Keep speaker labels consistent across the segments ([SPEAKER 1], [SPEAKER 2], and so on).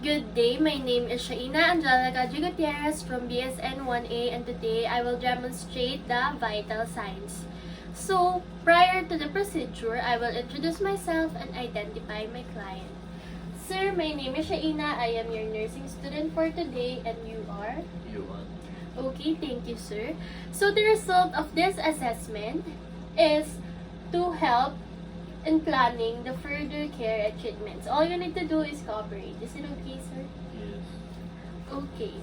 [SPEAKER 1] Good day, my name is Shaina Angelica Gutierrez from BSN1-A, and today I will demonstrate the vital signs. So, prior to the procedure, I will introduce myself and identify my client. Sir, my name is Shaina. I am your nursing student for today, and you are?
[SPEAKER 2] You are.
[SPEAKER 1] Okay, thank you, sir. So, the result of this assessment is to help in planning the further care and treatments. All you need to do is cooperate. Is it okay, sir?
[SPEAKER 2] Yes.
[SPEAKER 1] Okay.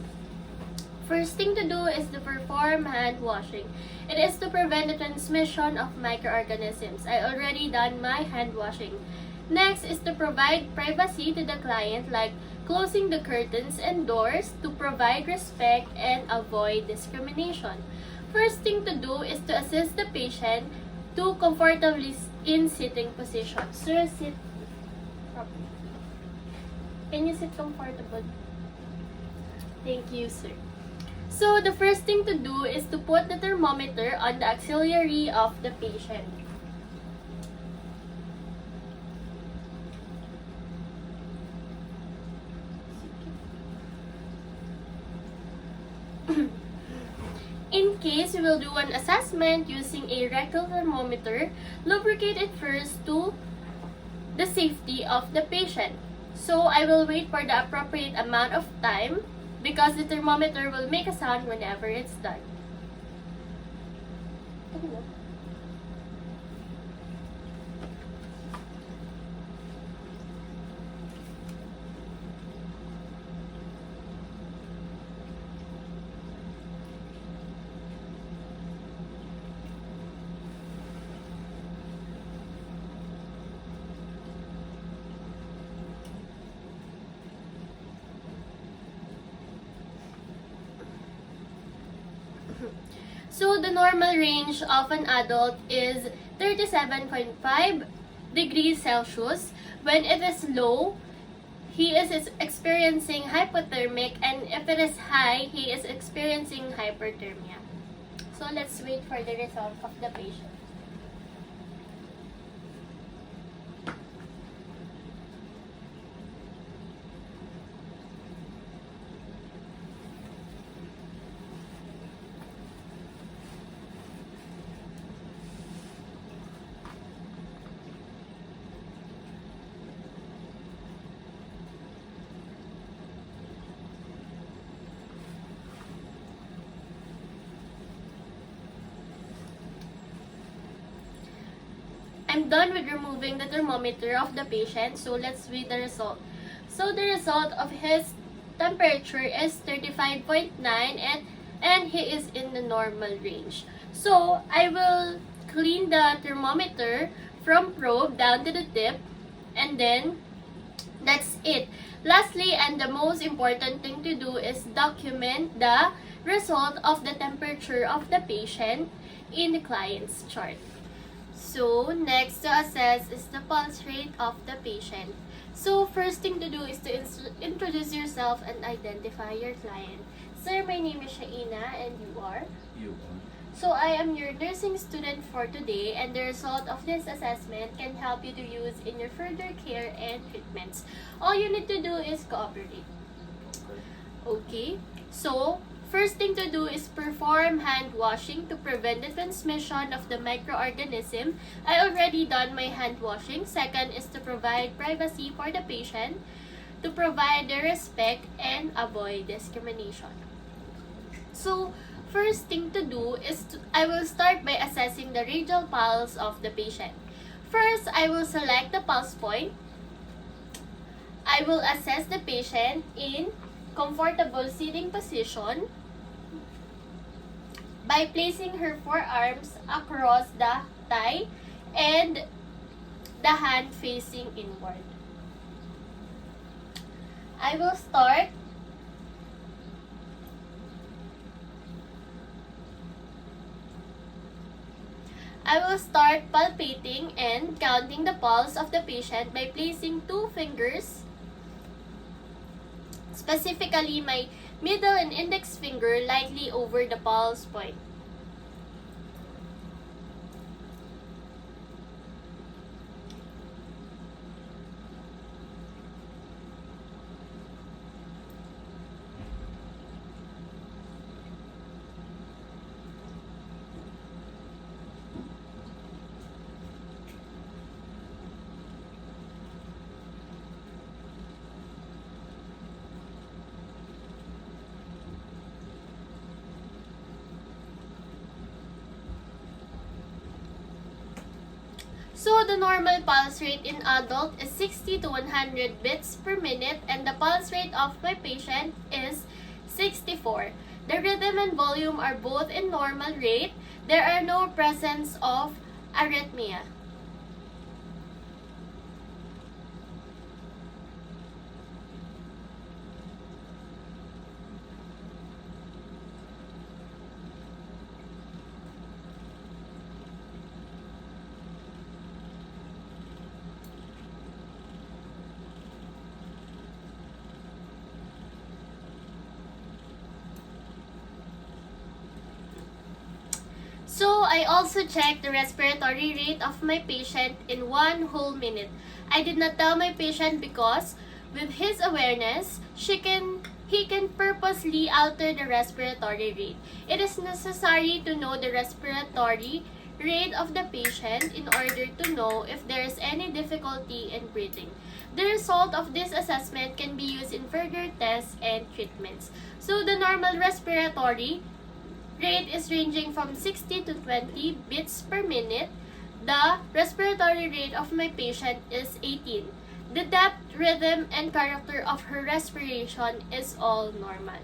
[SPEAKER 1] First thing to do is to perform hand washing. It is to prevent the transmission of microorganisms. I already done my hand washing. Next is to provide privacy to the client, like closing the curtains and doors to provide respect and avoid discrimination. First thing to do is to assist the patient to comfortably in sitting position. Sir, sit properly. Can you sit comfortable? Thank you, sir. So, the first thing to do is to put the thermometer on the axillary of the patient. In case you will do an assessment using a rectal thermometer, lubricate it first to the safety of the patient. So I will wait for the appropriate amount of time because the thermometer will make a sound whenever it's done. So, the normal range of an adult is 37.5 degrees Celsius. When it is low, he is experiencing hypothermic, and if it is high, he is experiencing hyperthermia. So, let's wait for the result of the patient. I'm done with removing the thermometer of the patient, so let's read the result. So the result of his temperature is 35.9 and he is in the normal range. So I will clean the thermometer from probe down to the tip, and then that's it. Lastly, and the most important thing to do is document the result of the temperature of the patient in the client's chart. So, next to assess is the pulse rate of the patient. So, first thing to do is to introduce yourself and identify your client. Sir, my name is Shaina, and you are?
[SPEAKER 2] You are.
[SPEAKER 1] So, I am your nursing student for today, and the result of this assessment can help you to use in your further care and treatments. All you need to do is cooperate. Okay? So, first thing to do is perform hand washing to prevent the transmission of the microorganism. I already done my hand washing. Second is to provide privacy for the patient, to provide the respect and avoid discrimination. So, first thing to do is I will start by assessing the radial pulse of the patient. First, I will select the pulse point. I will assess the patient in comfortable sitting position by placing her forearms across the thigh and the hand facing inward. I will start palpating and counting the pulse of the patient by placing two fingers, specifically my middle and index finger, lightly over the pulse point. So the normal pulse rate in adult is 60 to 100 beats per minute, and the pulse rate of my patient is 64. The rhythm and volume are both in normal rate. There are no presence of arrhythmia. So, I also checked the respiratory rate of my patient in 1 whole minute. I did not tell my patient because, with his awareness, he can purposely alter the respiratory rate. It is necessary to know the respiratory rate of the patient in order to know if there is any difficulty in breathing. The result of this assessment can be used in further tests and treatments. So, the normal respiratory rate is ranging from 60 to 20 beats per minute. The respiratory rate of my patient is 18. The depth, rhythm, and character of her respiration is all normal.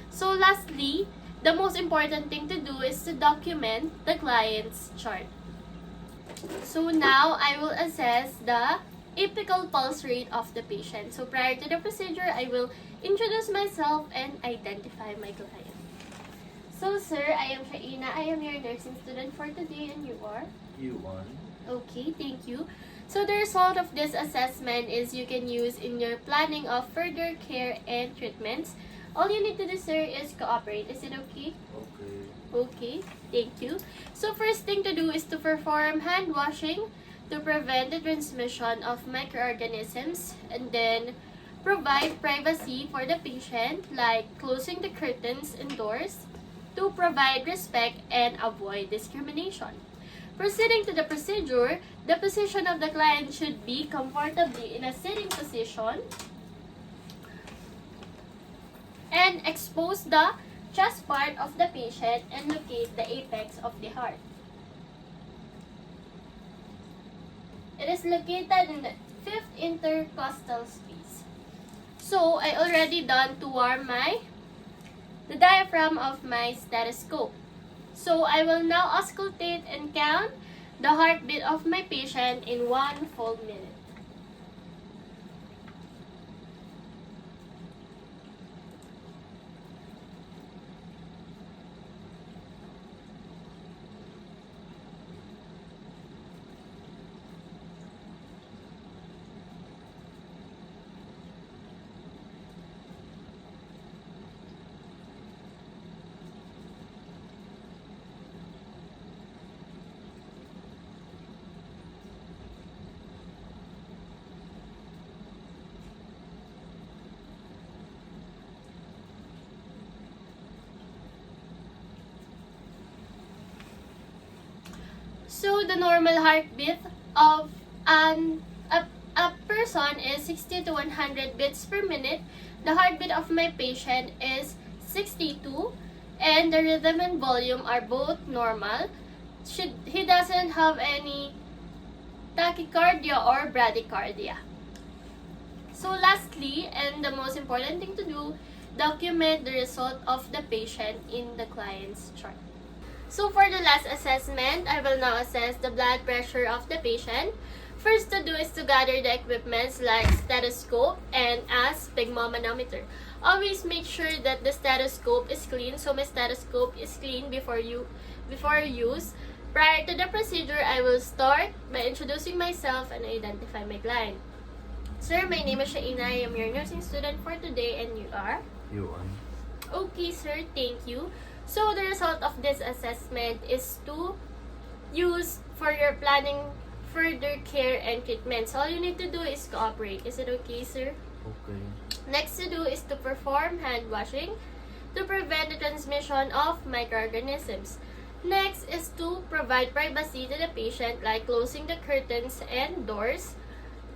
[SPEAKER 1] So lastly, the most important thing to do is to document the client's chart. So now, I will assess the apical pulse rate of the patient. So prior to the procedure, I will introduce myself and identify my client. So, sir, I am Shaina. I am your nursing student for today, and you are?
[SPEAKER 2] U1.
[SPEAKER 1] Okay, thank you. So, the result of this assessment is you can use in your planning of further care and treatments. All you need to do, sir, is cooperate. Is it okay?
[SPEAKER 2] Okay.
[SPEAKER 1] Okay, thank you. So, first thing to do is to perform hand washing to prevent the transmission of microorganisms, and then provide privacy for the patient, like closing the curtains and doors, to provide respect and avoid discrimination. Proceeding to the procedure, the position of the client should be comfortably in a sitting position and expose the chest part of the patient and locate the apex of the heart. It is located in the 5th intercostal space. So, I already done to warm the diaphragm of my stethoscope. So, I will now auscultate and count the heartbeat of my patient in 1 full minute. So, the normal heartbeat of a person is 60 to 100 beats per minute. The heartbeat of my patient is 62, and the rhythm and volume are both normal. He doesn't have any tachycardia or bradycardia. So lastly, and the most important thing to do, document the result of the patient in the client's chart. So for the last assessment, I will now assess the blood pressure of the patient. First to do is to gather the equipments like stethoscope and a sphygmomanometer. Always make sure that the stethoscope is clean. So my stethoscope is clean before use. Prior to the procedure, I will start by introducing myself and identify my client. Sir, my name is Shaina. I am your nursing student for today, and you are?
[SPEAKER 2] U1.
[SPEAKER 1] Okay, sir. Thank you. So, the result of this assessment is to use for your planning further care and treatments. All you need to do is cooperate. Is it okay, sir?
[SPEAKER 2] Okay.
[SPEAKER 1] Next to do is to perform hand washing to prevent the transmission of microorganisms. Next is to provide privacy to the patient, like closing the curtains and doors,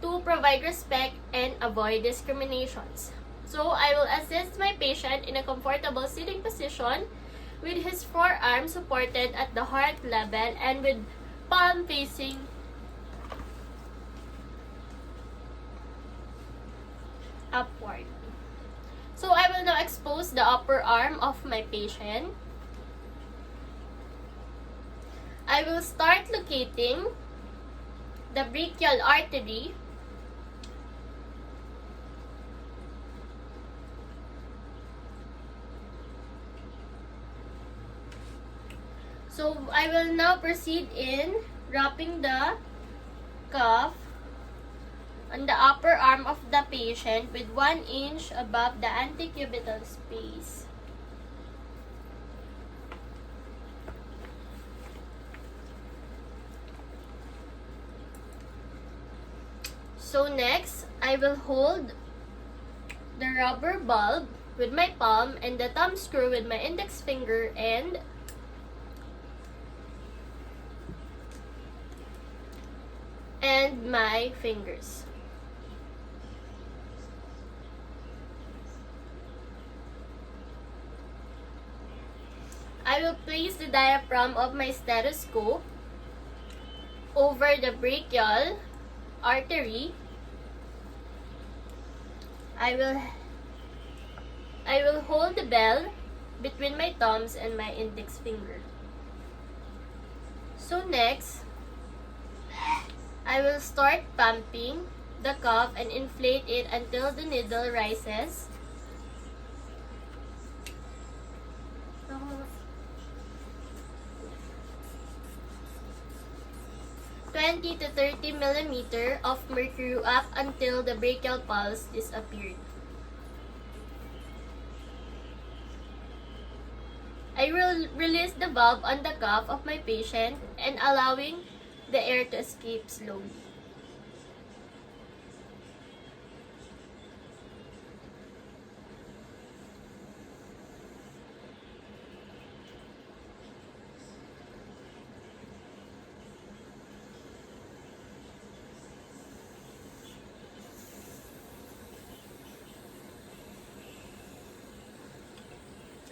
[SPEAKER 1] to provide respect and avoid discriminations. So, I will assist my patient in a comfortable sitting position with his forearm supported at the heart level and with palm facing upward. So I will now expose the upper arm of my patient. I will start locating the brachial artery. So I will now proceed in wrapping the cuff on the upper arm of the patient with 1 inch above the antecubital space. So next, I will hold the rubber bulb with my palm and the thumb screw with my index finger and my fingers. I will place the diaphragm of my stethoscope over the brachial artery. I will hold the bell between my thumbs and my index finger. So next, I will start pumping the cuff and inflate it until the needle rises. 20 to 30 millimeter of mercury up until the brachial pulse disappeared. I will release the valve on the cuff of my patient and allowing the air to escape slowly.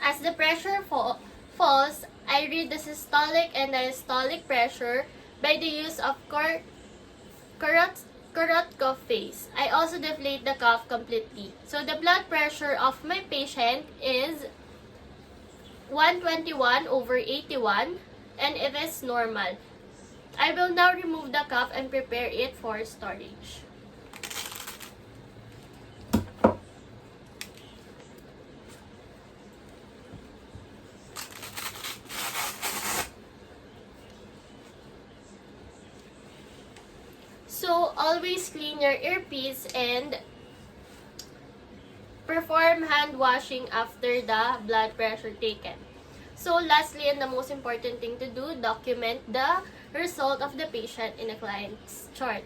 [SPEAKER 1] As the pressure falls, I read the systolic and diastolic pressure by the use of carrot cuff phase. I also deflate the cuff completely. So the blood pressure of my patient is 121/81 and it is normal. I will now remove the cuff and prepare it for storage. So, always clean your earpiece and perform hand washing after the blood pressure taken. So, lastly and the most important thing to do, document the result of the patient in a client's chart.